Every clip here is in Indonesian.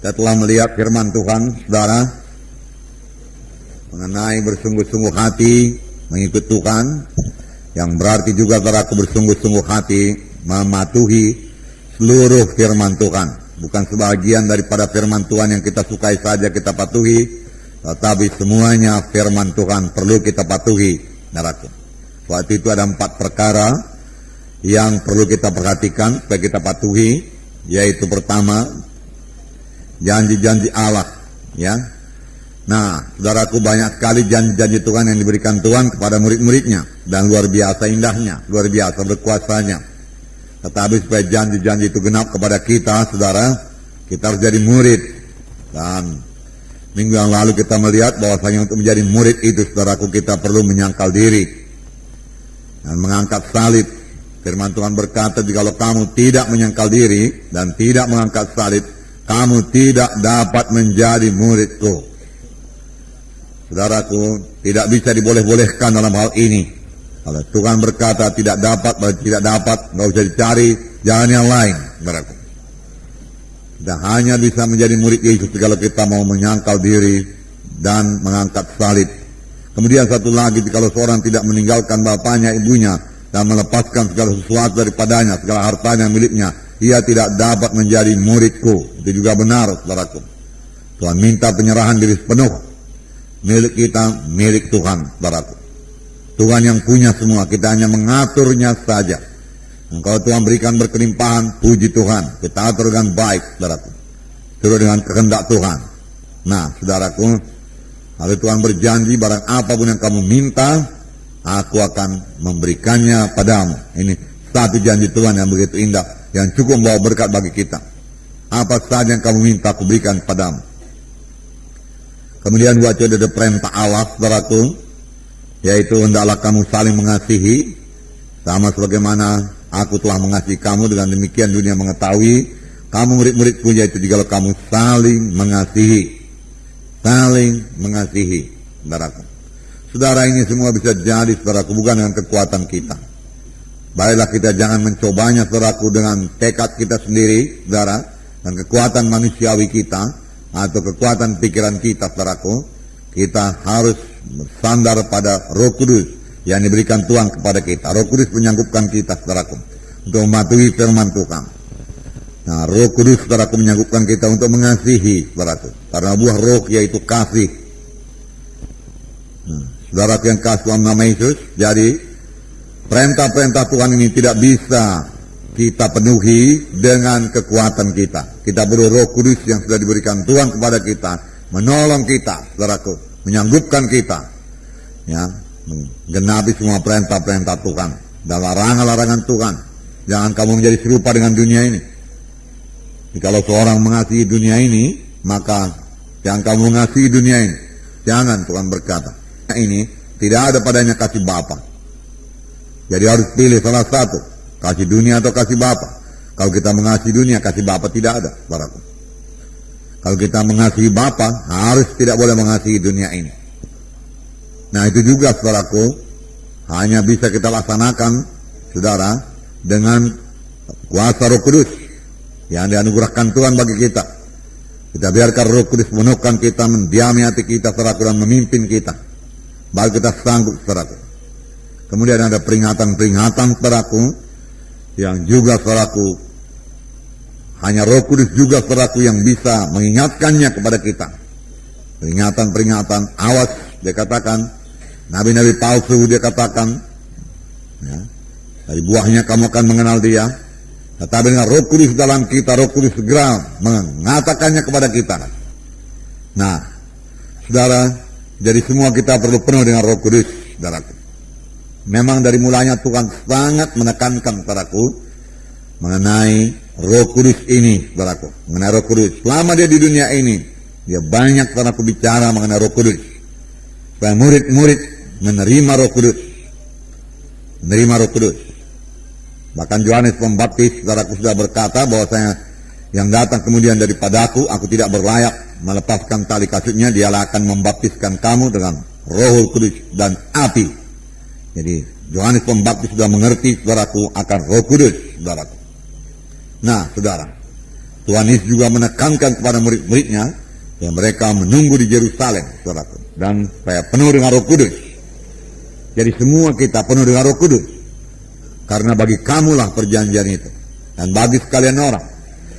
Kita telah melihat firman Tuhan, saudara, mengenai bersungguh-sungguh hati mengikut Tuhan, yang berarti juga saudaraku bersungguh-sungguh hati mematuhi seluruh firman Tuhan. Bukan sebagian daripada firman Tuhan yang kita sukai saja kita patuhi, tetapi semuanya firman Tuhan perlu kita patuhi, saudaraku. Waktu itu ada 4 perkara yang perlu kita perhatikan supaya kita patuhi, yaitu pertama, janji-janji Allah, ya. Nah, saudaraku, banyak sekali janji-janji Tuhan yang diberikan Tuhan kepada murid-muridnya, dan luar biasa indahnya, luar biasa berkuasanya. Tetapi supaya janji-janji itu genap kepada kita, saudara, kita harus jadi murid. Dan minggu yang lalu kita melihat bahwasanya untuk menjadi murid itu, saudaraku, kita perlu menyangkal diri dan mengangkat salib. Firman Tuhan berkata, jikalau kamu tidak menyangkal diri dan tidak mengangkat salib, kamu tidak dapat menjadi muridku. Saudaraku, tidak bisa diboleh-bolehkan dalam hal ini. Kalau Tuhan berkata tidak dapat, nggak usah dicari jalan yang lain, saudaraku. Kita hanya bisa menjadi murid Yesus kalau kita mau menyangkal diri dan mengangkat salib. Kemudian satu lagi, kalau seorang tidak meninggalkan bapaknya, ibunya, dan melepaskan segala sesuatu daripadanya, segala hartanya miliknya, ia tidak dapat menjadi muridku. Itu juga benar, saudaraku. Tuhan minta penyerahan diri penuh. Milik kita, milik Tuhan, saudaraku. Tuhan yang punya semua, kita hanya mengaturnya saja. Dan kalau Tuhan berikan berkelimpahan, puji Tuhan, kita atur dengan baik, saudaraku. Turut dengan kehendak Tuhan. Nah, saudaraku, lalu Tuhan berjanji, barang apapun yang kamu minta, aku akan memberikannya padamu. Ini satu janji Tuhan yang begitu indah, yang cukup membawa berkat bagi kita. Apa saja yang kamu minta, aku berikan padamu. Kemudian baca ada perintah Allah, saudaraku, yaitu hendaklah kamu saling mengasihi, sama sebagaimana aku telah mengasihi kamu. Dengan demikian dunia mengetahui kamu murid-muridku, yaitu jikalau kamu saling mengasihi. Saling mengasihi, saudaraku. Saudara, ini semua bisa jadi, saudaraku, bukan dengan kekuatan kita. Baiklah kita jangan mencobanya, saudaraku, dengan tekad kita sendiri, saudara, dan kekuatan manusiawi kita, atau kekuatan pikiran kita, saudaraku. Kita harus bersandar pada Roh Kudus yang diberikan Tuhan kepada kita. Roh Kudus menyanggupkan kita, saudaraku, untuk mematuhi firman Tuhan. Nah, Roh Kudus, saudaraku, menyanggupkan kita untuk mengasihi, saudaraku, karena buah Roh yaitu kasih. Saudaraku yang kasih dalam nama Yesus, jadi perintah-perintah Tuhan ini tidak bisa kita penuhi dengan kekuatan kita. Kita perlu Roh Kudus yang sudah diberikan Tuhan kepada kita, menolong kita, saudaraku, menyanggupkan kita, ya, menggenapi semua perintah-perintah Tuhan dan larangan-larangan Tuhan. Jangan kamu menjadi serupa dengan dunia ini. Kalau seorang mengasihi dunia ini, maka jangan kamu mengasihi dunia ini. Jangan, Tuhan berkata. Ini tidak ada padanya kasih Bapa. Jadi harus pilih salah satu, kasih dunia atau kasih Bapa. Kalau kita mengasihi dunia, kasih Bapa tidak ada, saudaraku. Kalau kita mengasihi Bapa, harus tidak boleh mengasihi dunia ini. Nah, itu juga, saudaraku, hanya bisa kita laksanakan, saudara, dengan kuasa Roh Kudus yang dianugerahkan Tuhan bagi kita. Kita biarkan Roh Kudus meneguhkan kita, mendiami hati kita, saudaraku, dan memimpin kita. Baru kita sanggup, saudaraku. Kemudian ada peringatan-peringatan, saudaraku, yang juga, saudaraku, hanya Roh Kudus juga, saudaraku, yang bisa mengingatkannya kepada kita. Peringatan-peringatan, awas, dia katakan, nabi-nabi palsu, dia katakan, ya, dari buahnya kamu akan mengenal dia. Tetapi dengan Roh Kudus dalam kita, Roh Kudus segera mengatakannya kepada kita. Nah, saudara, jadi semua kita perlu penuh dengan Roh Kudus, saudaraku. Memang dari mulanya Tuhan sangat menekankan, saudaraku, mengenai Roh Kudus ini, saudaraku. Mengenai Roh Kudus. Selama dia di dunia ini, dia banyak, saudaraku, bicara mengenai Roh Kudus. Supaya murid-murid menerima Roh Kudus. Menerima Roh Kudus. Bahkan Yohanes Pembaptis, saudaraku, sudah berkata bahwasanya yang datang kemudian daripadaku, aku tidak berlayak melepaskan tali kasutnya, dialah akan membaptiskan kamu dengan Roh Kudus dan api. Jadi Yohanes Pembaptis sudah mengerti, saudaraku, akan Roh Kudus, saudaraku. Nah, saudara, Tuhan Yesus juga menekankan kepada murid-muridnya yang mereka menunggu di Yerusalem, saudaraku, dan supaya penuh dengan Roh Kudus. Jadi semua kita penuh dengan Roh Kudus, karena bagi kamulah perjanjian itu, dan bagi sekalian orang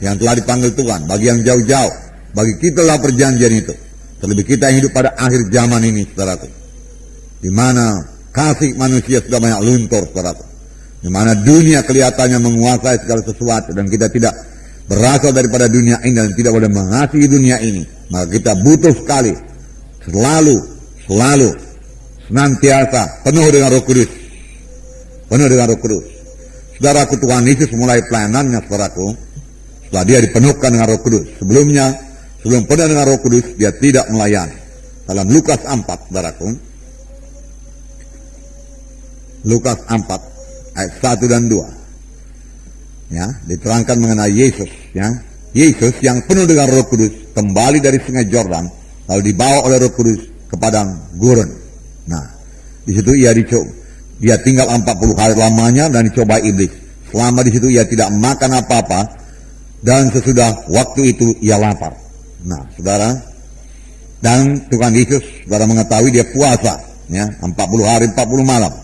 yang telah dipanggil Tuhan, bagi yang jauh-jauh, bagi kita lah perjanjian itu. Terlebih kita yang hidup pada akhir zaman ini, saudaraku, di mana kasih manusia sudah banyak luntur, saudaraku, di mana dunia kelihatannya menguasai segala sesuatu, dan kita tidak berasal daripada dunia ini dan tidak boleh mengasihi dunia ini. Maka kita butuh sekali selalu senantiasa penuh dengan Roh Kudus, penuh dengan Roh Kudus. Saudaraku, Tuhan Yesus mulai pelayanannya, saudaraku, setelah dia dipenuhkan dengan Roh Kudus. Sebelum penuh dengan Roh Kudus, dia tidak melayani. Dalam Lukas 4, saudaraku, Lukas 4 ayat 1 dan 2, ya, diterangkan mengenai Yesus, ya. Yesus yang penuh dengan Roh Kudus kembali dari Sungai Yordan, lalu dibawa oleh Roh Kudus ke padang gurun. Nah, di situ dia tinggal 40 hari lamanya dan dicoba iblis. Selama di situ ia tidak makan apa-apa, dan sesudah waktu itu ia lapar. Nah, saudara, dan Tuhan Yesus, saudara mengetahui dia puasa, ya, 40 hari 40 malam.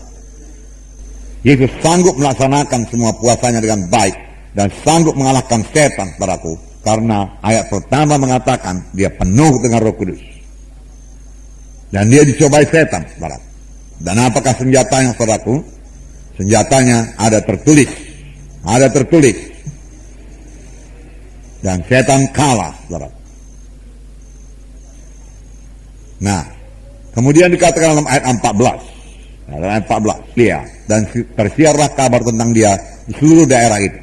Yesus sanggup melaksanakan semua puasanya dengan baik dan sanggup mengalahkan setan, saudaraku, karena ayat pertama mengatakan dia penuh dengan Roh Kudus. Dan dia dicobai setan, saudaraku. Dan apakah senjatanya, saudaraku? Senjatanya ada tertulis. Dan setan kalah, saudaraku. Nah, kemudian dikatakan dalam ayat 14. Dalam ayat 14, dia dan tersiarlah kabar tentang dia di seluruh daerah itu.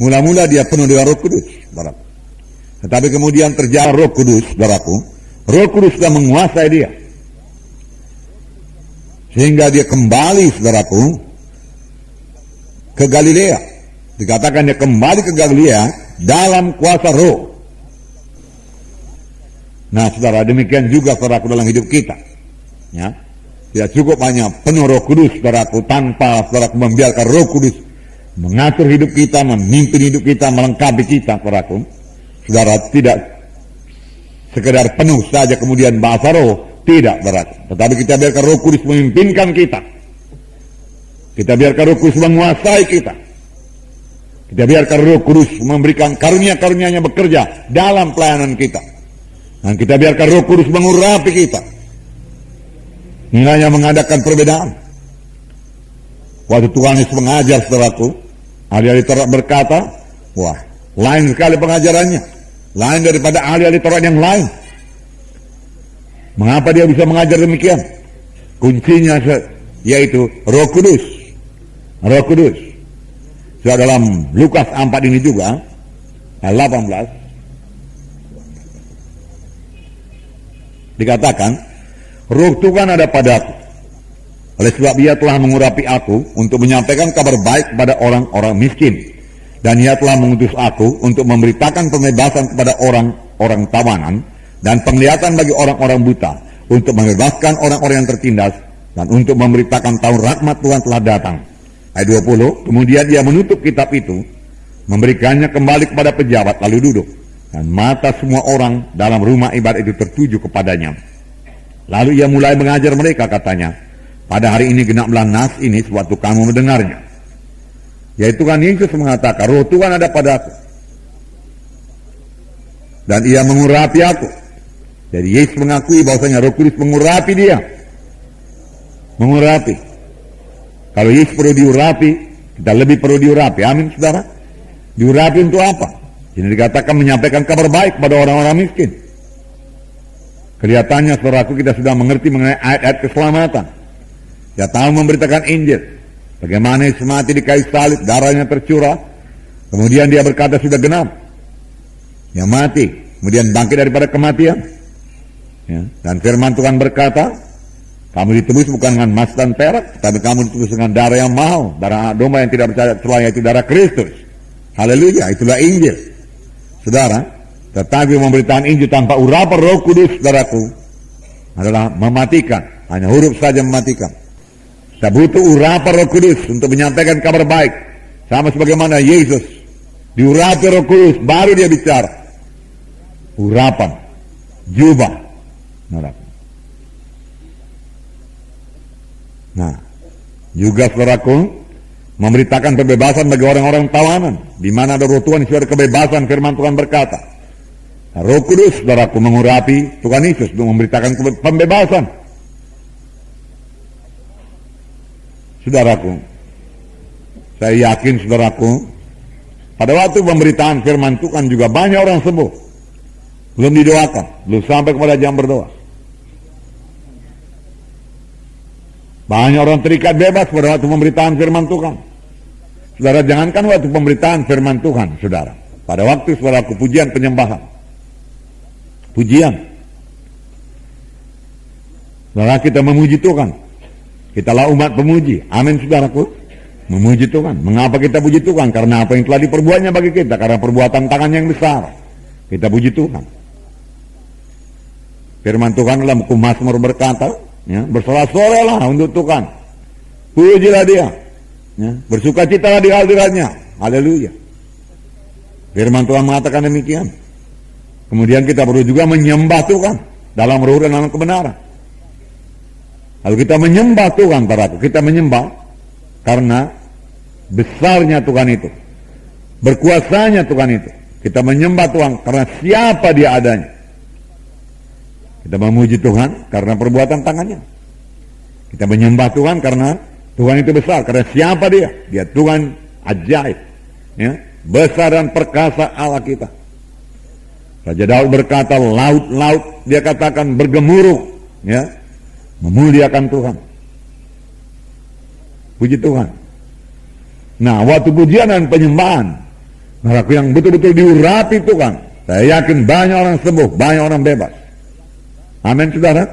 Mula-mula dia penuh dengan Roh Kudus, saudaraku. Tetapi kemudian terjadi Roh Kudus, saudaraku. Roh Kudus sudah menguasai dia, sehingga dia kembali, saudaraku, ke Galilea. Dikatakan dia kembali ke Galilea dalam kuasa Roh. Nah, saudara, demikian juga, saudaraku, dalam hidup kita, ya. Tidak cukup hanya penuh Roh Kudus, saudaraku, tanpa, saudaraku, membiarkan Roh Kudus mengatur hidup kita, memimpin hidup kita, melengkapi kita, saudaraku. Saudara, tidak sekedar penuh saja kemudian bahasa roh, tidak, saudaraku. Tetapi kita biarkan Roh Kudus memimpinkan kita. Kita biarkan Roh Kudus menguasai kita. Kita biarkan Roh Kudus memberikan karunia-karunia-Nya bekerja dalam pelayanan kita. Dan kita biarkan Roh Kudus mengurapi kita, hingga mengadakan perbedaan. Waktu Tuhan Yesus mengajar, saudaraku, ahli-ahli Taurat berkata, wah, lain sekali pengajarannya, lain daripada ahli-ahli Taurat yang lain. Mengapa dia bisa mengajar demikian? Kuncinya yaitu Roh Kudus. Roh Kudus. Sudah dalam Lukas 4 ini juga, ayat 18, dikatakan, Roh Tuhan ada padaku, oleh sebab ia telah mengurapi aku untuk menyampaikan kabar baik kepada orang-orang miskin. Dan ia telah mengutus aku untuk memberitakan pembebasan kepada orang-orang tawanan dan penglihatan bagi orang-orang buta, untuk membebaskan orang-orang yang tertindas, dan untuk memberitakan tahun rahmat Tuhan telah datang. Ayat 20, kemudian dia menutup kitab itu, memberikannya kembali kepada pejabat, lalu duduk. Dan mata semua orang dalam rumah ibadat itu tertuju kepadanya. Lalu ia mulai mengajar mereka, katanya, pada hari ini genaplah nas ini sewaktu kamu mendengarnya. Yaitu kan Yesus mengatakan, Roh Tuhan ada padaku, dan ia mengurapi aku. Jadi Yesus mengakui bahwasanya Roh Kudus mengurapi dia. Mengurapi. Kalau Yesus perlu diurapi, kita lebih perlu diurapi. Amin, saudara. Diurapi untuk apa? Ini dikatakan menyampaikan kabar baik kepada orang-orang miskin. Kelihatannya, saudaraku, kita sudah mengerti mengenai ayat-ayat keselamatan. Dia tahu memberitakan Injil, bagaimana Yesus mati di kayu salib, darahnya tercurah, kemudian dia berkata sudah genap. Dia mati, kemudian bangkit daripada kematian, ya. Dan firman Tuhan berkata, kamu ditebus bukan dengan emas dan perak, tapi kamu ditebus dengan darah yang mahal, darah domba yang tidak bercacat celah, yaitu darah Kristus. Haleluya, itulah Injil, saudara. Tetapi memberitakan Injil tanpa urapan Roh Kudus, saudaraku, adalah mematikan, hanya huruf saja mematikan. Kita butuh urapan Roh Kudus untuk menyampaikan kabar baik, sama sebagaimana Yesus diurapi Roh Kudus, baru dia bicara. Urapan, jubah. Nah, juga saudaraku, memberitakan kebebasan bagi orang-orang tawanan, di mana ada Roh Tuhan sudah kebebasan. Firman Tuhan berkata, nah, Roh Kudus saudaraku mengurapi Tuhan Yesus untuk memberitakan pembebasan. Saudaraku, saya yakin saudaraku, pada waktu pemberitaan firman Tuhan juga banyak orang sembuh, belum didoakan, belum sampai kepada jam berdoa. Banyak orang terikat bebas pada waktu pemberitaan firman Tuhan. Saudara, jangankan waktu pemberitaan firman Tuhan, saudara, pada waktu saudaraku pujian penyembahan, pujian, saudara, kita memuji Tuhan, kitalah umat pemuji, amin saudaraku, memuji Tuhan. Mengapa kita puji Tuhan? Karena apa yang telah diperbuatnya bagi kita, karena perbuatan tangan yang besar, kita puji Tuhan. Firman Tuhan dalam buku Mazmur berkata, ya, bersorak-soraklah untuk Tuhan, pujilah dia, ya, bersukacitalah di hadiratnya, haleluya. Firman Tuhan mengatakan demikian. Kemudian kita perlu juga menyembah Tuhan dalam roh dan dalam kebenaran. Lalu kita menyembah Tuhan, saudaraku, kita menyembah karena besarnya Tuhan itu, berkuasanya Tuhan itu. Kita menyembah Tuhan karena siapa dia adanya. Kita memuji Tuhan karena perbuatan tangannya. Kita menyembah Tuhan karena Tuhan itu besar, karena siapa dia? Dia Tuhan ajaib, ya, besar dan perkasa Allah kita. Raja Daud berkata, laut-laut dia katakan bergemuruh, ya, memuliakan Tuhan. Puji Tuhan. Nah, waktu pujian dan penyembahan, saudaraku, yang betul-betul diurapi Tuhan, saya yakin banyak orang sembuh, banyak orang bebas. Amin saudara.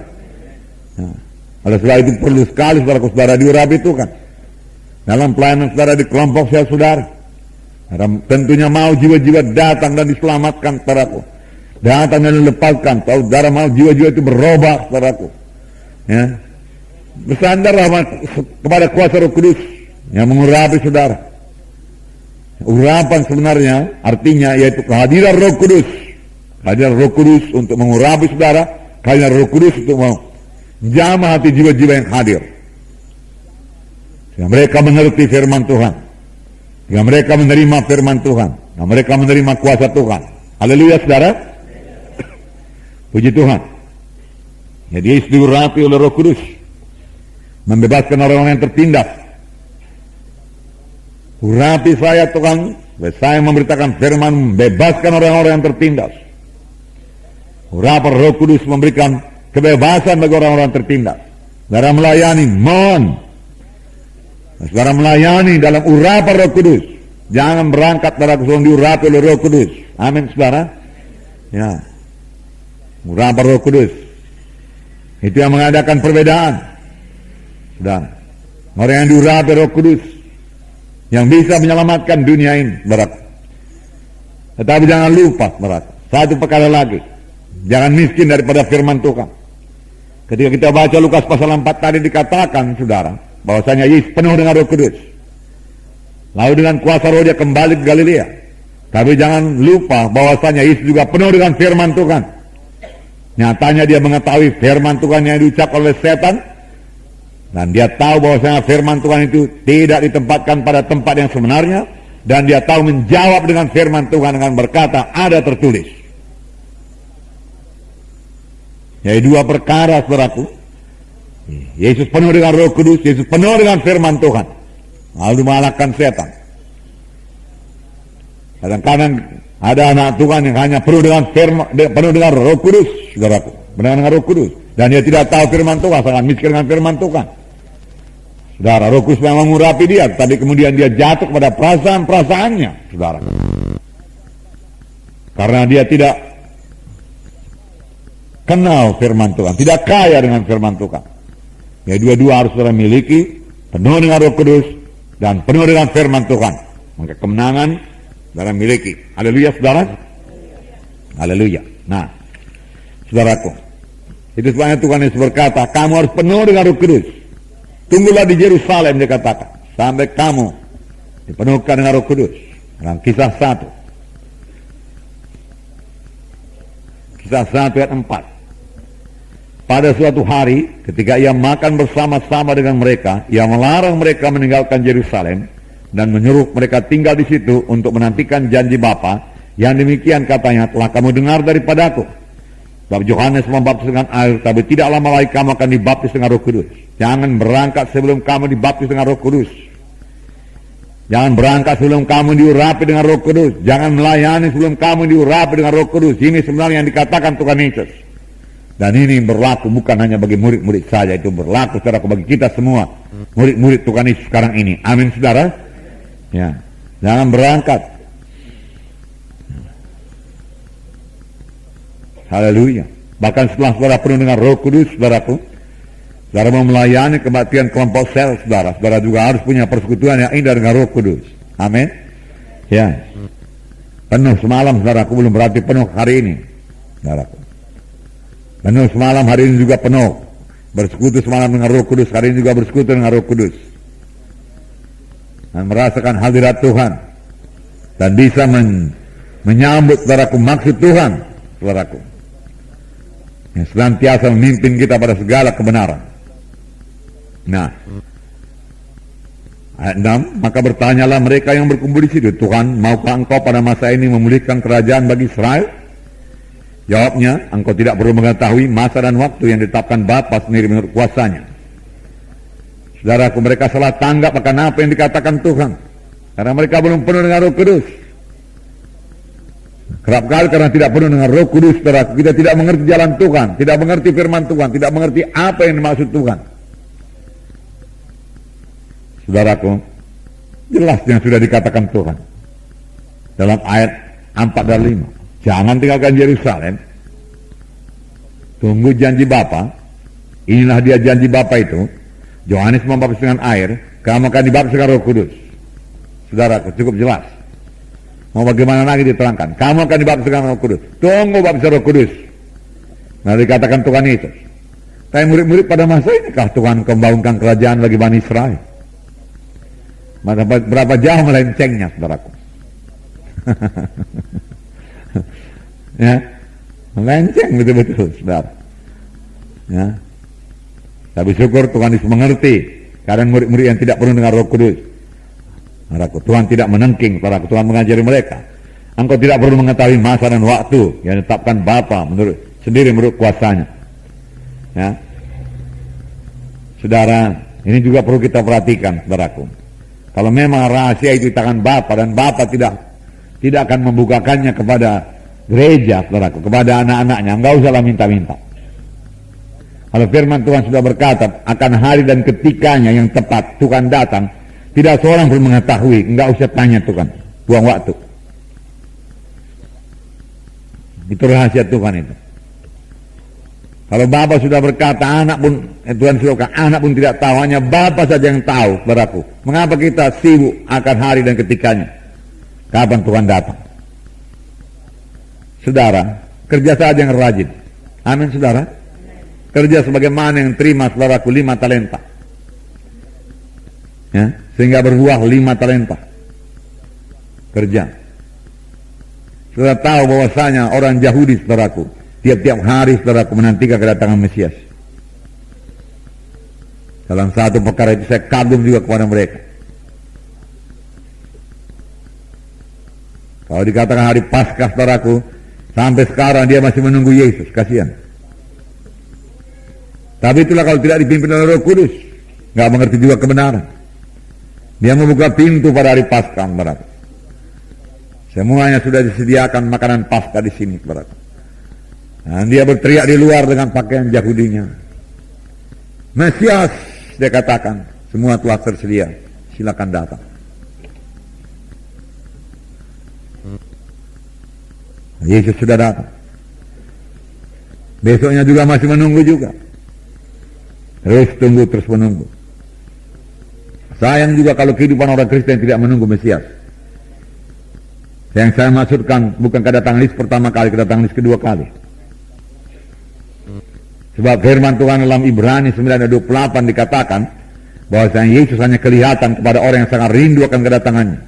Nah, oleh sebab itu perlu sekali saudara diurapi Tuhan dalam pelayanan saudara di kelompok saudara. Tentunya mau jiwa-jiwa datang dan diselamatkan saudaraku, datang dan dilepaskan. Saudara mau jiwa-jiwa itu berubah saudaraku, ya, bersandarlah kepada kuasa Roh Kudus yang mengurapi saudara. Urapan sebenarnya artinya yaitu kehadiran Roh Kudus, kehadiran Roh Kudus untuk mengurapi saudara. Hanya Roh Kudus untuk menjamah hati jiwa-jiwa yang hadir, sehingga mereka mengerti firman Tuhan, sehingga mereka menerima firman Tuhan, sehingga mereka menerima kuasa Tuhan. Haleluya saudara. Puji Tuhan. Jadi Yesus diurapi oleh Roh Kudus, membebaskan orang-orang yang tertindas. Urapi saya Tuhan, saya memberitakan firman, membebaskan orang-orang yang tertindas. Urapan Roh Kudus memberikan kebebasan bagi orang-orang tertindas. Saudara melayani, saudara melayani dalam urapan Roh Kudus. Jangan berangkat dari kesulitan diurapi oleh Roh Kudus. Amin saudara. Ya, urapan Roh Kudus itu yang mengadakan perbedaan. Saudara, orang yang diurapi Roh Kudus yang bisa menyelamatkan dunia ini, saudara. Tetapi jangan lupa, saudara, satu perkara lagi. Jangan miskin daripada firman Tuhan. Ketika kita baca Lukas pasal 4 tadi dikatakan, saudara, bahwasanya Yesus penuh dengan Roh Kudus. Lalu dengan kuasa Roh dia kembali ke Galilea. Tapi jangan lupa bahwasanya Yesus juga penuh dengan firman Tuhan. Nyatanya dia mengetahui firman Tuhan yang diucapkan oleh setan, dan dia tahu bahwasanya firman Tuhan itu tidak ditempatkan pada tempat yang sebenarnya, dan dia tahu menjawab dengan firman Tuhan dengan berkata, ada tertulis. Yaitu dua perkara saudaraku. Yesus penuh dengan Roh Kudus, Yesus penuh dengan firman Tuhan, lalu mengalahkan setan. Kadang-kadang ada anak Tuhan yang hanya penuh dengan firman, penuh dengan Roh Kudus, saudaraku, dengan Roh Kudus, dan dia tidak tahu firman Tuhan, sangat miskin dengan firman Tuhan. Saudara, Roh Kudus memang mengurapi dia, tapi kemudian dia jatuh pada perasaan-perasaannya, saudara. Karena dia tidak kenal firman Tuhan, tidak kaya dengan firman Tuhan. Ya, dua-dua harus saudara miliki, penuh dengan Roh Kudus dan penuh dengan firman Tuhan. Maka kemenangan saudara miliki. Haleluya saudara. Haleluya. Nah, saudaraku, itu sebabnya Tuhan Yesus berkata, kamu harus penuh dengan Roh Kudus. Tunggulah di Yerusalem, dia katakan, sampai kamu dipenuhkan dengan Roh Kudus. Dalam Kisah 1. Kisah 1 ayat 4. Pada suatu hari, ketika ia makan bersama-sama dengan mereka, ia melarang mereka meninggalkan Yerusalem dan menyuruh mereka tinggal di situ untuk menantikan janji Bapa. Yang demikian katanya telah kamu dengar daripadaku. Sebab Yohanes membaptis dengan air, tapi tidak lama lagi kamu akan dibaptis dengan Roh Kudus. Jangan berangkat sebelum kamu dibaptis dengan Roh Kudus. Jangan berangkat sebelum kamu diurapi dengan Roh Kudus. Jangan melayani sebelum kamu diurapi dengan Roh Kudus. Ini sebenarnya yang dikatakan Tuhan Yesus. Dan ini berlaku bukan hanya bagi murid-murid saja, itu berlaku saudara bagi kita semua, murid-murid Tuhan Yesus sekarang ini. Amin saudara. Ya, jangan berangkat. Haleluya. Bahkan setelah saudara penuh dengan Roh Kudus, saudaraku, saudara mau melayani kebaktian kelompok sel, saudara juga harus punya persekutuan yang indah dengan Roh Kudus. Amin. Ya. Penuh semalam, saudaraku, belum berarti penuh hari ini, saudaraku. Penuh semalam, hari ini juga penuh. Bersekutu semalam dengan Roh Kudus, hari ini juga bersekutu dengan Roh Kudus. Dan merasakan hadirat Tuhan. Dan bisa menyambut, saudaraku, maksud Tuhan, saudaraku. Yang senantiasa memimpin kita pada segala kebenaran. Nah, ayat 6, maka bertanyalah mereka yang berkumpul di situ, Tuhan, maukah engkau pada masa ini memulihkan kerajaan bagi Israel? Jawabnya, engkau tidak perlu mengetahui masa dan waktu yang ditetapkan Bapa sendiri menurut kuasanya. Saudaraku, mereka salah tanggap akan apa yang dikatakan Tuhan. Karena mereka belum penuh dengan Roh Kudus. Kerap kali karena tidak penuh dengan Roh Kudus, saudaraku, kita tidak mengerti jalan Tuhan, tidak mengerti firman Tuhan, tidak mengerti apa yang dimaksud Tuhan. Saudaraku, jelas yang sudah dikatakan Tuhan. Dalam ayat 4 dan 5. Jangan tinggalkan Yerusalem. Tunggu janji Bapa. Inilah dia janji Bapa itu. Yohanes membaptis dengan air, kamu akan dibaptis dengan Roh Kudus. Saudaraku, cukup jelas. Mau bagaimana lagi diterangkan? Kamu akan dibaptis dengan Roh Kudus. Tunggu baptis Roh Kudus. Nah, dikatakan Tuhan Yesus. Tapi murid-murid pada masa ini kah Tuhan membangunkan kerajaan bagi Bani Israel? Berapa jauh melencengnya, saudaraku. Ya, melenceng betul-betul, saudara. Ya, tapi syukur Tuhan Yesus mengerti keadaan murid-murid yang tidak penuh dengan Roh Kudus. Saudaraku, Tuhan tidak menengking, saudaraku, Tuhan mengajari mereka. Engkau tidak perlu mengetahui masa dan waktu yang ditetapkan Bapa menurut kuasanya. Ya, saudara, ini juga perlu kita perhatikan, saudaraku. Kalau memang rahasia itu di tangan Bapa dan Bapa tidak akan membukakannya kepada gereja, saudaraku, kepada anak-anaknya, enggak usahlah minta-minta. Kalau firman Tuhan sudah berkata akan hari dan ketikanya yang tepat Tuhan datang, tidak seorang pun mengetahui, enggak usah tanya Tuhan, buang waktu. Itu rahasia Tuhan itu. Kalau Bapa sudah berkata, anak pun Tuhan sudah berkata, anak pun tidak tahu, hanya Bapa saja yang tahu, saudaraku. Mengapa kita sibuk akan hari dan ketikanya? Kapan Tuhan datang? Saudara, kerja saja yang rajin. Amin, saudara. Kerja sebagaimana yang terima, saudaraku, 5 talenta. Ya, sehingga berbuah 5 talenta. Kerja. Saudara tahu bahwasanya orang Yahudi, saudaraku, tiap-tiap hari, saudaraku, menantikan kedatangan Mesias. Dalam satu perkara itu saya kagum juga kepada mereka. Kalau dikatakan hari Paskah, saudaraku, sampai sekarang dia masih menunggu Yesus, kasihan. Tapi itulah kalau tidak dipimpin oleh Roh Kudus, nggak mengerti juga kebenaran. Dia membuka pintu pada hari Paskah, saudara. Semuanya sudah disediakan makanan Paskah di sini, saudara. Dan dia berteriak di luar dengan pakaian Yahudinya. Mesias, dia katakan, semua telah tersedia, silakan datang. Yesus sudah datang. Besoknya juga masih menunggu juga. Terus tunggu, terus menunggu. Sayang juga kalau kehidupan orang Kristen tidak menunggu Mesias. Yang saya maksudkan bukan kedatangan Yesus pertama kali, kedatangan Yesus kedua kali. Sebab firman Tuhan dalam Ibrani 9:28 dikatakan bahwa Yesus hanya kelihatan kepada orang yang sangat rindu akan kedatangannya.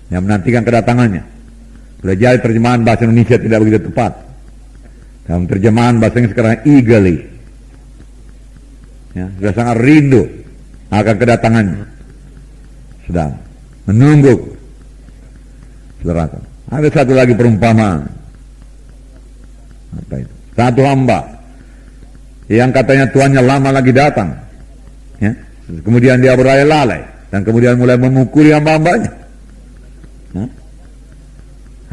yang menantikan kedatangannya. Sudah jadi terjemahan bahasa Indonesia tidak begitu tepat. Dalam terjemahan bahasa Inggris sekarang eagerly, ya, sudah sangat rindu akan kedatangannya, sedang menunggu. Saudara, ada satu lagi perumpamaan. Apa itu? Satu hamba yang katanya tuannya lama lagi datang, ya, kemudian dia berlalai-lalai dan kemudian mulai memukuli hamba-hambanya, ya,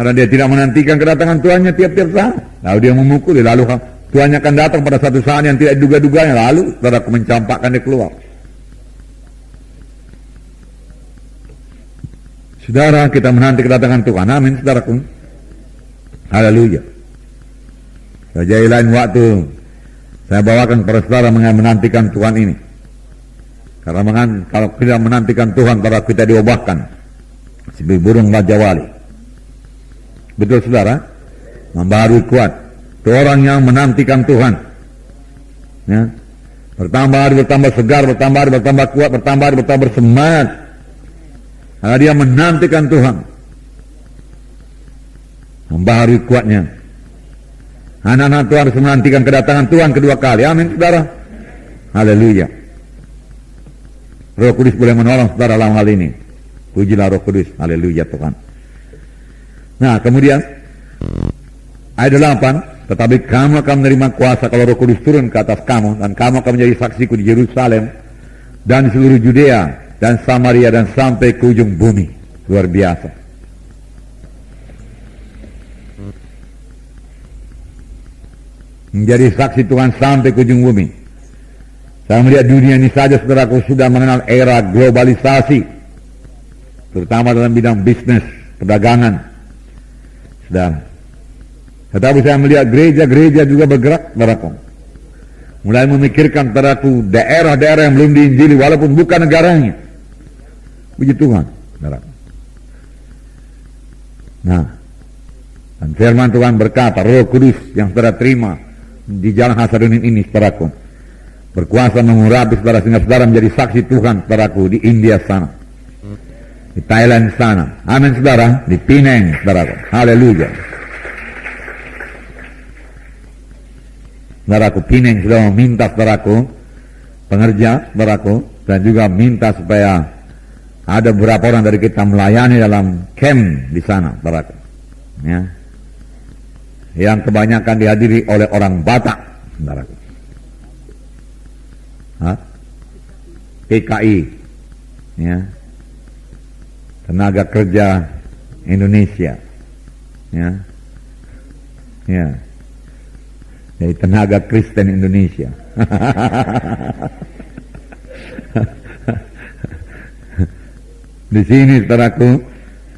karena dia tidak menantikan kedatangan tuannya tiap-tiap saat. Lalu dia memukuli, lalu tuannya akan datang pada satu saat yang tidak diduga-duganya, lalu saudara mencampakkan dia keluar. Saudara, kita menanti kedatangan Tuhan. Amin, saudaraku. Haleluya. Jadi lain waktu saya bawakan kepada saudara menantikan Tuhan ini. Karena kalau kita menantikan Tuhan, para kita diobahkan seperti burung Raja Wali. Betul saudara? Membaharui kuat. Itu orang yang menantikan Tuhan. Ya. Bertambah hari bertambah segar, bertambah hari bertambah kuat, bertambah hari bertambah bersemangat. Karena dia menantikan Tuhan. Membaharui kuatnya. Anak-anak Tuhan harus menantikan kedatangan Tuhan kedua kali. Amin saudara. Haleluya. Roh Kudus boleh menolong saudara dalam hal ini. Pujilah Roh Kudus. Haleluya Tuhan. Nah kemudian ayat 8, tetapi kamu akan menerima kuasa kalau Roh Kudus turun ke atas kamu, dan kamu akan menjadi saksiku di Yerusalem dan di seluruh Judea dan Samaria dan sampai ke ujung bumi. Luar biasa. Menjadi saksi Tuhan sampai ke ujung bumi. Saya melihat dunia ini saja saudaraku sudah mengenal era globalisasi, terutama dalam bidang bisnis, perdagangan. Saudara. Tetapi saya melihat gereja-gereja juga bergerak, saudaraku. Mulai memikirkan saudaraku daerah-daerah yang belum diinjili walaupun bukan negaranya. Puji Tuhan, saudaraku. Nah, dan firman Tuhan berkata, Roh Kudus yang saudara terima di jalan Hasadunin ini, saudaraku, berkuasa mengurapi saudara sehingga saudara menjadi saksi Tuhan, saudaraku, di India sana, di Thailand sana. Amin saudara, di Penang, saudaraku. Haleluya. Saudaraku, Penang sudah meminta saudaraku pengerja, saudaraku, dan juga minta supaya ada beberapa orang dari kita melayani dalam camp di sana, saudaraku. Ya. Yang kebanyakan dihadiri oleh orang Batak, saudaraku. PKI, ya, Tenaga Kerja Indonesia, ya, ya, jadi Tenaga Kristen Indonesia. Di sini, saudaraku,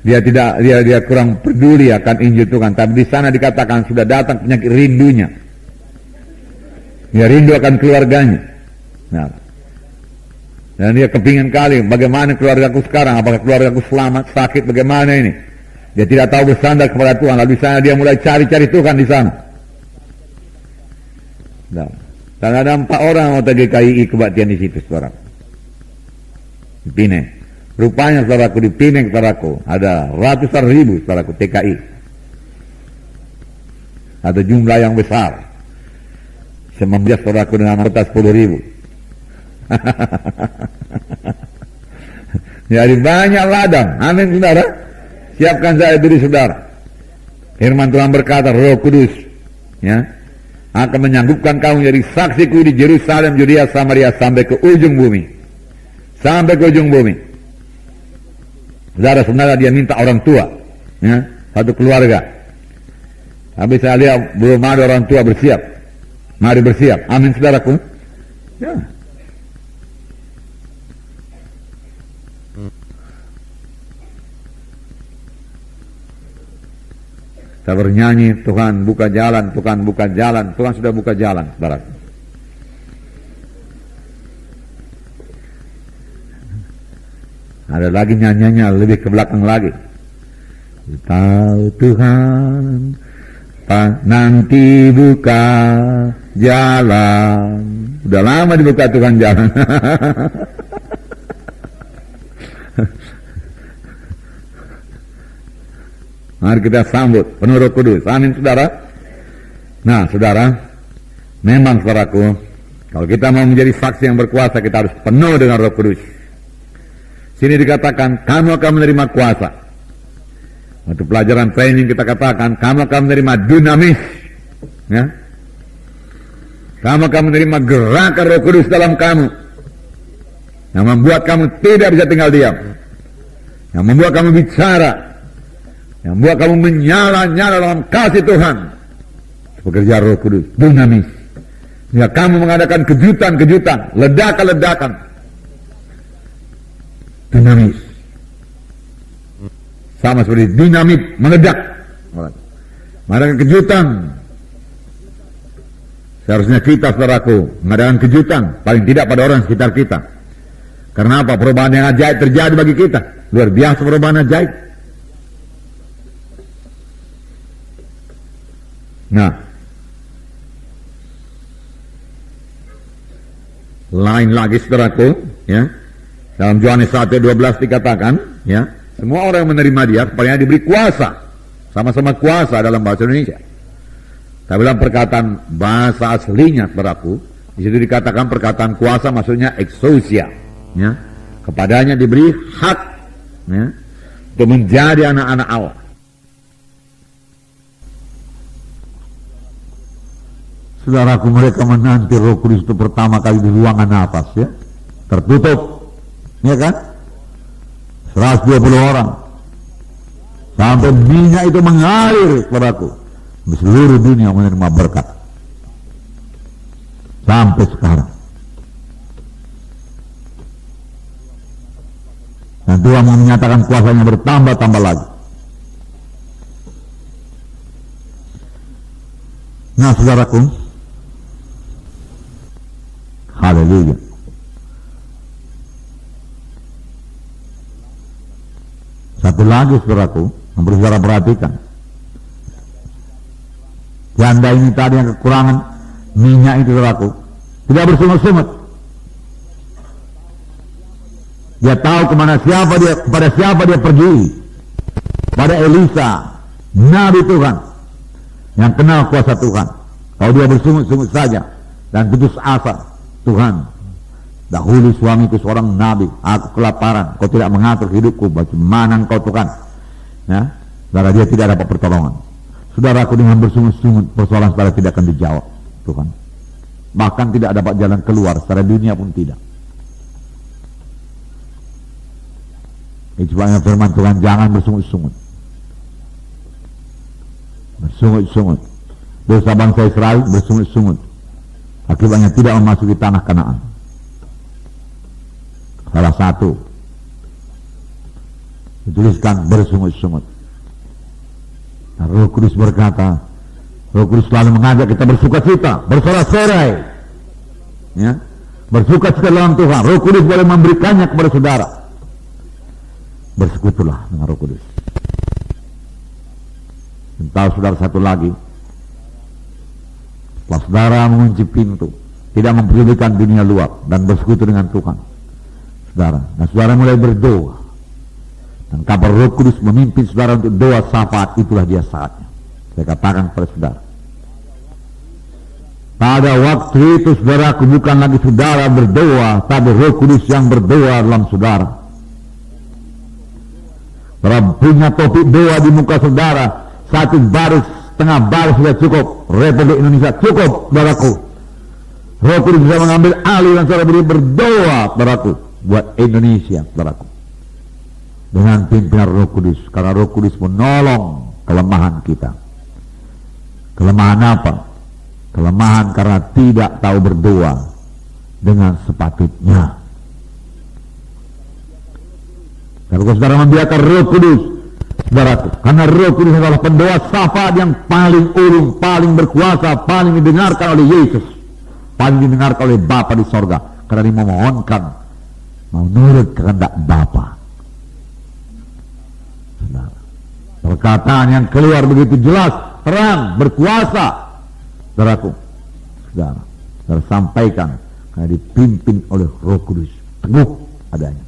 dia kurang peduli akan Injil Tuhan, tapi di sana dikatakan sudah datang penyakit rindunya. Dia rindu akan keluarganya. Nah, dan dia kepingin kali bagaimana keluargaku sekarang, apakah keluargaku selamat, sakit, bagaimana ini. Dia tidak tahu bersandar kepada Tuhan, lalu di sana dia mulai cari-cari Tuhan di sana. Nah, dan ada 4 orang anggota GKI kebaktian di situ, saudara. Di Penang. Rupanya, saudaraku, di Penang, saudaraku, ada ratusan ribu, saudaraku, TKI. Ada jumlah yang besar. Saya membias, saudaraku, dengan anggota 10.000. Jadi banyak ladang. Amin saudara. Siapkan saya diri saudara. Firman Tuhan berkata, Roh Kudus, ya, akan menyanggupkan kamu menjadi saksiku di Yerusalem, Judea, Samaria, sampai ke ujung bumi. Sampai ke ujung bumi. Saudara, sebenarnya dia minta orang tua, ya, satu keluarga. Tapi saya lihat belum ada orang tua bersiap. Mari bersiap. Amin saudaraku. Ya. Kita bernyanyi, Tuhan buka jalan, Tuhan buka jalan. Tuhan sudah buka jalan, saudara. Ada lagi nyanyinya lebih ke belakang lagi. Tahu Tuhan nanti buka jalan. Udah lama dibuka Tuhan jalan. Mari kita sambut penuh Roh Kudus. Amin, saudara. Nah, saudara, memang saudaraku, kalau kita mau menjadi saksi yang berkuasa, kita harus penuh dengan Roh Kudus. Sini dikatakan, kamu akan menerima kuasa. Waktu pelajaran training kita katakan, kamu akan menerima dunamis. Ya. Kamu akan menerima gerakan Roh Kudus dalam kamu, yang membuat kamu tidak bisa tinggal diam, yang membuat kamu bicara, yang membuat kamu menyala-nyala dalam kasih Tuhan. Pekerjaan Roh Kudus, dinamis. Ya, kamu mengadakan kejutan-kejutan, ledakan-ledakan, dinamis. Sama seperti dinamit meledak. Mengadakan kejutan. Seharusnya kita, saudaraku, mengadakan kejutan, paling tidak pada orang sekitar kita. Karena apa? Perubahan yang ajaib terjadi bagi kita. Luar biasa perubahan ajaib. Nah, lain lagi, saudaraku, ya, dalam Yohanes 1:12 dikatakan, ya, semua orang yang menerima dia, kepadanya diberi kuasa. Sama-sama kuasa dalam bahasa Indonesia. Tapi dalam perkataan bahasa aslinya, saudaraku, di situ dikatakan perkataan kuasa maksudnya exousia, ya. Kepadanya diberi hak, ya, untuk menjadi anak-anak Allah. Saudaraku, mereka menanti Roh Kudus itu pertama kali di ruangan nafas, ya, tertutup, ya kan, 120 orang, sampai minyak itu mengalir, saudaraku. Seluruh dunia menerima berkat sampai sekarang. Dan Tuhan menyatakan kuasanya bertambah-tambah lagi. Nah, saudaraku, haleluya. Satu lagi, saudaraku, yang perlu saudara perhatikan. Janda ini tadi yang kekurangan minyak itu, saudaraku, tidak bersungut-sungut. Dia tahu kepada siapa dia pergi. Pada Elisa, Nabi Tuhan, yang kenal kuasa Tuhan. Kalau dia bersungut-sungut saja dan putus asa, Tuhan, dahulu suamiku seorang nabi, aku kelaparan, kau tidak mengatur hidupku, bagaimana engkau Tuhan? Ya, saudara, dia tidak dapat pertolongan. Saudaraku, dengan bersungut-sungut, persoalan saudara tidak akan dijawab Tuhan. Bahkan tidak dapat jalan keluar, secara dunia pun tidak. Itu sebabnya firman Tuhan, jangan bersungut-sungut. Bersungut-sungut. Dosa bangsa Israel bersungut-sungut. Akibatnya tidak memasuki tanah Kanaan. Salah satu dituliskan bersungut-sungut. Nah, Roh Kudus berkata, Roh Kudus selalu mengajak kita bersuka-cita, bersorak-sorai, ya, bersuka-cita dalam Tuhan. Roh Kudus boleh memberikannya kepada saudara. Bersekutulah dengan Roh Kudus. Dan tahu saudara, satu lagi, setelah saudara mengunci pintu, tidak mempedulikan dunia luar dan bersekutu dengan Tuhan, saudara, nah saudara mulai berdoa. Dan kabar Roh Kudus memimpin saudara untuk doa syafaat, itulah dia saatnya. Saya katakan kepada saudara, pada waktu itu saudaraku, bukan lagi saudara berdoa, tapi Roh Kudus yang berdoa dalam saudara. Saudara punya topik doa di muka saudara, satu baris, setengah baris sudah cukup. Republik Indonesia cukup, saudaraku. Roh Kudus bisa mengambil alih dan saudara berdoa, saudaraku, buat Indonesia, saudaraku, dengan pimpinan Roh Kudus. Karena Roh Kudus menolong kelemahan kita. Kelemahan apa? Kelemahan karena tidak tahu berdoa dengan sepatutnya. Kalau saudara membiarkan Roh Kudus, saudaraku, karena Roh Kudus adalah pendoa syafaat yang paling ulung, paling berkuasa, paling didengarkan oleh Yesus, paling didengarkan oleh Bapa di sorga, karena dia memohonkan menurut kehendak Bapa. Perkataan yang keluar begitu jelas, terang, berkuasa, saudaraku, saudara sampaikan karena dipimpin oleh Roh Kudus, teguh adanya,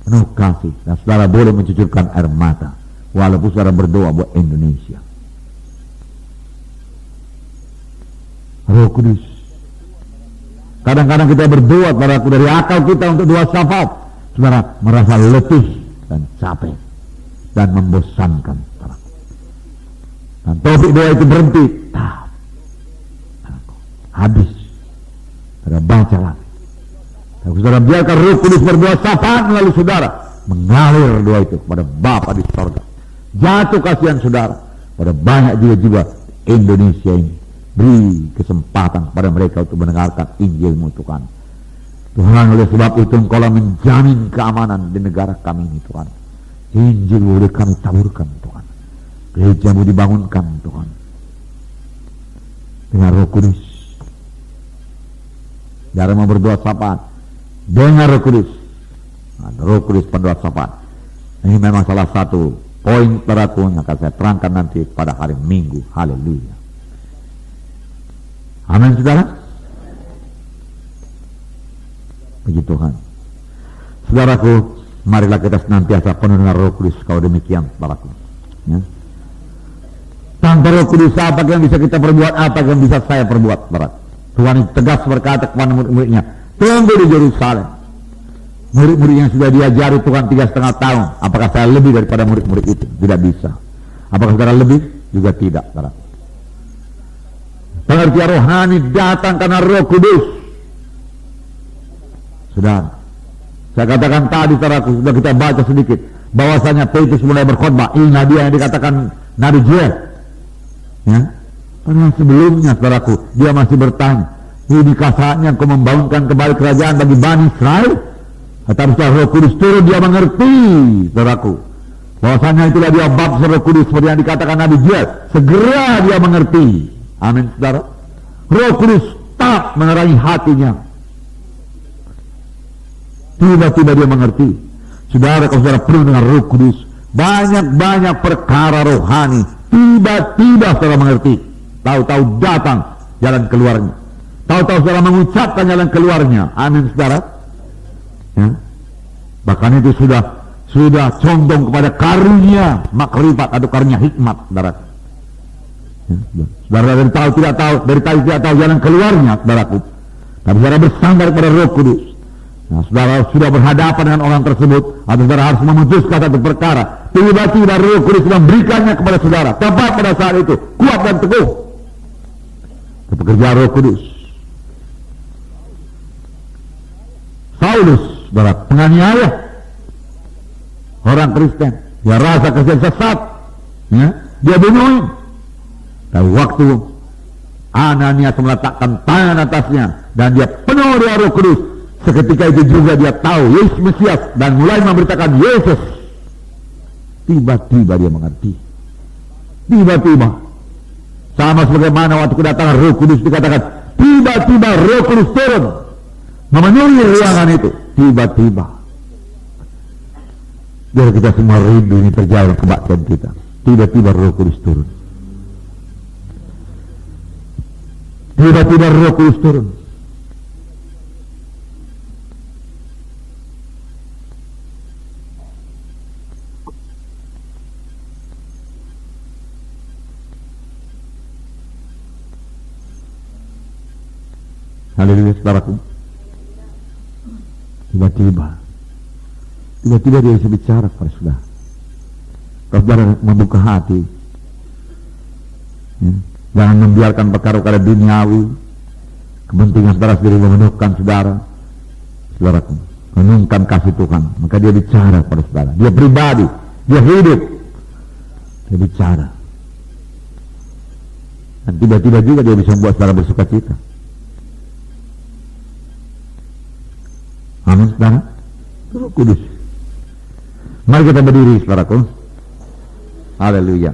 penuh kasih, dan saudara boleh mencucurkan air mata walaupun saudara berdoa buat Indonesia. Roh Kudus. Kadang-kadang kita berdoa saudaraku dari akal kita untuk doa syafaat, saudara merasa letih dan capek dan membosankan, saudaraku. Dan topik doa itu berhenti, habis. Saudara baca lagi. Saudara biarkan Roh Kudus berdoa syafaat melalui saudara, mengalir doa itu kepada Bapa di sorga. Jatuh kasihan saudara pada banyak jiwa-jiwa Indonesia ini. Beri kesempatan kepada mereka untuk mendengarkan Injil-Mu Tuhan. Tuhan, oleh sebab itu Engkau menjamin keamanan di negara kami ini Tuhan. Injil boleh kami taburkan Tuhan. Gereja-Mu dibangunkan Tuhan. Dengan Roh Kudus. Jangan mau berdoa syafaat. Dengan Roh Kudus. Nah, Roh Kudus pendoa syafaat. Ini memang salah satu poin teratur yang akan saya terangkan nanti pada hari Minggu. Haleluya. Amin, saudara. Puji Tuhan. Saudaraku, marilah kita senantiasa penuh dengan Roh Kudus. Kalau demikian, saudaraku. Ya. Tanpa Roh Kudus, apa yang bisa kita perbuat? Apa yang bisa saya perbuat, saudara? Tuhan tegas berkata kepada murid-muridnya, tunggu di Yerusalem. Murid-murid yang sudah diajari Tuhan 3,5 tahun, apakah saya lebih daripada murid-murid itu? Tidak bisa. Apakah saudara lebih? Juga tidak, saudara. Pengertian rohani datang karena Roh Kudus. Sudah, saya katakan tadi, saudaraku, sudah kita baca sedikit bahwasanya Petrus mulai berkhotbah. Ini dia yang dikatakan Nabi Joel. Ya, karena sebelumnya, saudaraku, dia masih bertanya, inikah saatnya Engkau membangunkan kembali kerajaan bagi Bani Israel? Tetapi setelah Roh Kudus turun, dia mengerti, saudaraku, bahwasanya itulah dia bab Roh Kudus seperti yang dikatakan Nabi Joel. Segera dia mengerti. Amin, saudara. Roh Kudus tak menerangi hatinya. Tiba-tiba dia mengerti. Saudara, kalau saudara penuh dengan Roh Kudus, banyak-banyak perkara rohani, tiba-tiba saudara mengerti. Tahu-tahu datang jalan keluarnya. Tahu-tahu saudara mengucapkan jalan keluarnya. Amin, saudara. Ya. Bahkan itu sudah condong kepada karunia makrifat atau karunia hikmat, saudara. Ya, saudara dari tahu tidak tahu jalan keluarnya, saudaraku. Tapi saudara bersandar pada Roh Kudus. Nah, saudara sudah berhadapan dengan orang tersebut, atau saudara harus memutuskan satu perkara. Tiba-tiba Roh Kudus memberikannya kepada saudara. Tepat pada saat itu, kuat dan teguh. Pekerjaan Roh Kudus. Saulus, saudara, penganiaya orang Kristen. Dia rasa kasihan sesat, ya, dia bunuhin. Dan waktu Ananias meletakkan tangan atasnya dan dia penuh dengan Roh Kudus, seketika itu juga dia tahu Yesus Mesias dan mulai memberitakan Yesus. Tiba-tiba dia mengerti. Tiba-tiba, sama sebagaimana waktu kedatangan Roh Kudus dikatakan, tiba-tiba Roh Kudus turun memenuhi ruangan itu. Tiba-tiba. Biar kita semua rindu ini terjadi kebaktian kita. Tiba-tiba Roh Kudus turun. Tiba-tiba Roh Kudus turun. Haleluya, saudaraku. Tiba-tiba dia bisa bicara kepada saudara. Kalau saudara membuka hati, ya, jangan membiarkan perkara-perkara duniawi, kepentingan saudara sendiri memenuhkan saudaraku, menungkan kasih Tuhan. Maka dia bicara kepada saudara. Dia pribadi, dia hidup, dia bicara. Dan tiba-tiba juga dia bisa membuat saudara bersuka cita. Amin, saudara. Roh Kudus. Mari kita berdiri, saudaraku. Haleluya.